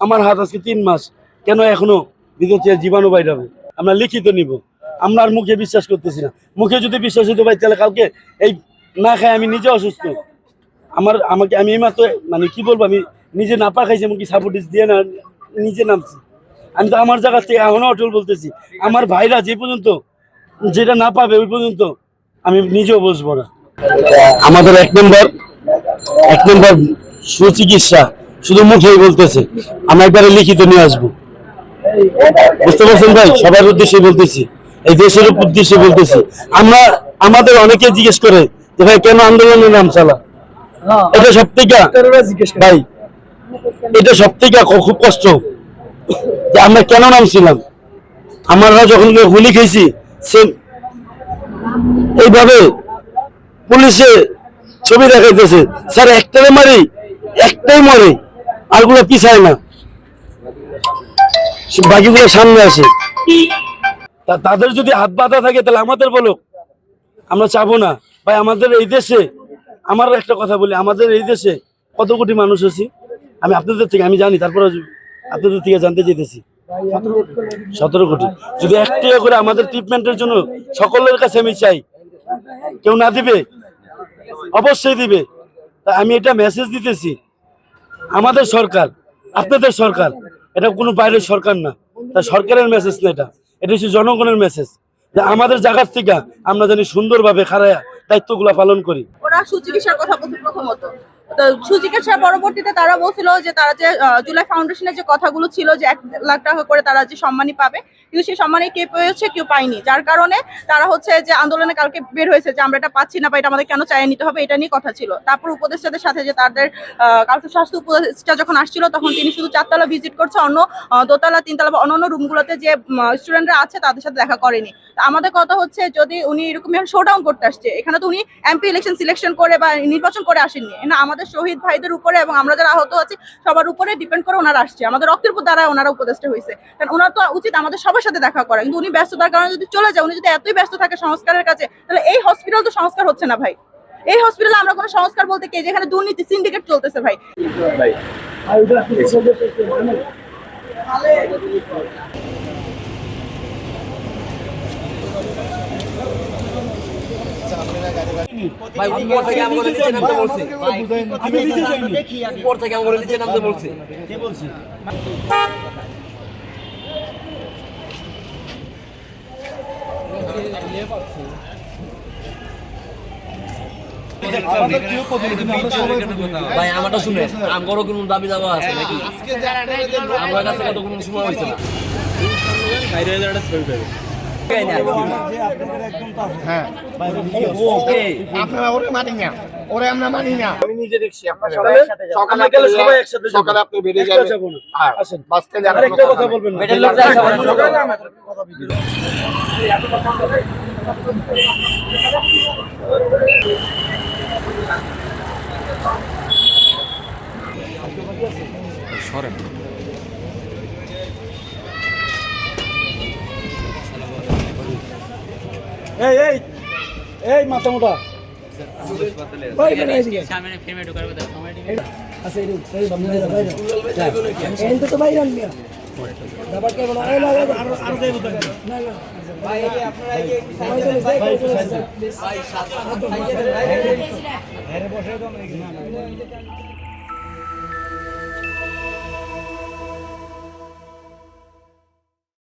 আমার হাত আজকে 3 মাস, কেন এখনো ভিতর থেকে জীবাণু বাইর হবে? আমরা লিখিত নিব, আমরা আর মুখে বিশ্বাস করতেছি না। মুখে যদি বিশ্বাস হইতো ভাই, তাহলে কালকে এই না খাই আমি নিজে অসুস্থ। আমি এইমাত্র মানে কি বলবো, আমি নিজে নাপা খাইছি, এমনকি সাপোর্টিস দিয়ে না নিজে নামছি। আমি তো আমার জায়গা থেকে এখনো অটল বলতেছি, আমার ভাইরা যে পর্যন্ত যেটা না পাবে ওই পর্যন্ত আমি নিজেও বসবো না। আমাদের এক নম্বর সুচিকিৎসা শুধু মুখেই বলতেছে, আমরা একবারে লিখিত নিয়ে আসবো। বুঝতে পারছেন ভাই? সবার উদ্দেশ্যে বলতেছি, এই দেশের উদ্দেশ্যে বলতেছি। আমাদের অনেকে জিজ্ঞেস করে যে ভাই কেন আন্দোলনের নাম চালা? এটা সব থেকে ভাই, এটা সব থেকে খুব কষ্ট যে আমরা কেন নামছিলাম। আমরা যখন গুলি খেয়েছি সেম এইভাবে পুলিশে ছবি দেখাইতেছে, স্যার একটাই মারি একটাই মরে, আরগুলো পিছায় না, বাকিগুলো সামনে আসে। তাদের যদি হাত বাঁধা থাকে তাহলে আমাদের বলো, আমরা চাবো না ভাই। আমাদের এই দেশে, আমার একটা কথা বলি, আমাদের এই দেশে কত কোটি মানুষ আছি আমি আপনাদের থেকে আমি জানি, তারপরে আপনাদের থেকে জানতে চাইতেছি 17 কোটি। যদি 1 টাকা করে আমাদের ট্রিটমেন্টের জন্য সকলের কাছে আমি চাই, কেউ না দিবে অবশ্যই দিবে। তা আমি এটা মেসেজ দিতেছি, আমাদের সরকার, আপনাদের সরকার, এটা কোনো বাইরের সরকার না, তা সরকারের মেসেজ না, এটা হচ্ছে জনগণের মেসেজ, যে আমাদের জায়গার থেকে আমরা জানি সুন্দরভাবে খারায়া দায়িত্বগুলো পালন করি। ওরা সুচিকিৎসার কথা বলছে প্রথমত, তো সুচিকিৎসার পরবর্তীতে তারা বলছিল যে তারা যে জুলাই ফাউন্ডেশনের যে কথাগুলো ছিল যে 1 লাখ টাকা করে তারা যে সম্মানী পাবে, কিন্তু সেই সম্মানী কে পেয়েছে কেউ পায়নি, যার কারণে তারা হচ্ছে যে আন্দোলনে কালকে বের হয়েছে যে আমরা এটা পাচ্ছি না বা এটা আমাদের কেন চাইয়ে নিতে হবে, এটা নিয়ে কথা ছিল। তারপর উপদেষ্টাদের সাথে যে তাদের কালকে স্বাস্থ্য উপদেষ্টা যখন আসছিল তখন তিনি শুধু 4 তলা ভিজিট করছে, অন্য 2 তলা 3 তলা বা অন্যান্য রুমগুলোতে যে স্টুডেন্টরা আছে তাদের সাথে দেখা করেনি। আমাদের কথা হচ্ছে যদি উনি এরকম শোডাউন করতে আসছে, এখানে তো উনি এমপি ইলেকশন সিলেকশন করে বা নির্বাচন করে আসেননি, না আমাদের শহীদ ভাইদের উপরে এবং আমরা যারা আহত আছি সবার উপরে ডিপেন্ড করে ওনারা আসছে, আমাদের রক্তের উপর দ্বারা ওনারা উপদেষ্টা হয়েছে। কারণ ওনার তো উচিত আমাদের সবার সাথে দেখা করা, কিন্তু উনি ব্যস্ততার কারণে যদি চলে যায়, উনি যদি এতই ব্যস্ত থাকে সংস্কারের কাছে, তাহলে এই হসপিটাল তো সংস্কার হচ্ছে না ভাই। এই হসপিটালে আমরা কোনো সংস্কার বলতে কে, যেখানে দুর্নীতি সিন্ডিকেট চলতেছে ভাই। ভাই উপর থেকে আমাদের নিচে নামতে বলছে, আমি নিচে যাইনি, উপর থেকে আমাদের নিচে নামতে বলছে। কে বলছে? ভাই আমারটা শুনে আমারও কোনো দাবি দাবা আছে নাকি? আমার কাছে কত কোনো সময় হয়েছে না। আমি নিজে দেখছি সকালে আপনি বেরিয়ে যাবেন, বাস থেকে আরেকটা কথা বলবেন না। সরেন এই এই এই মাথা মোটা ভাই মানে সামনে ফ্রেমে ঢোকার কথা কমেডি আছে এই সামনে বাইরে এন্ড তো বাইরে আনমিয়া দাবার কে বলা এই লাগা আর দেব তো না না ভাই এই আপনারা এই ভাই সাথে ভাই বসে তো আমরা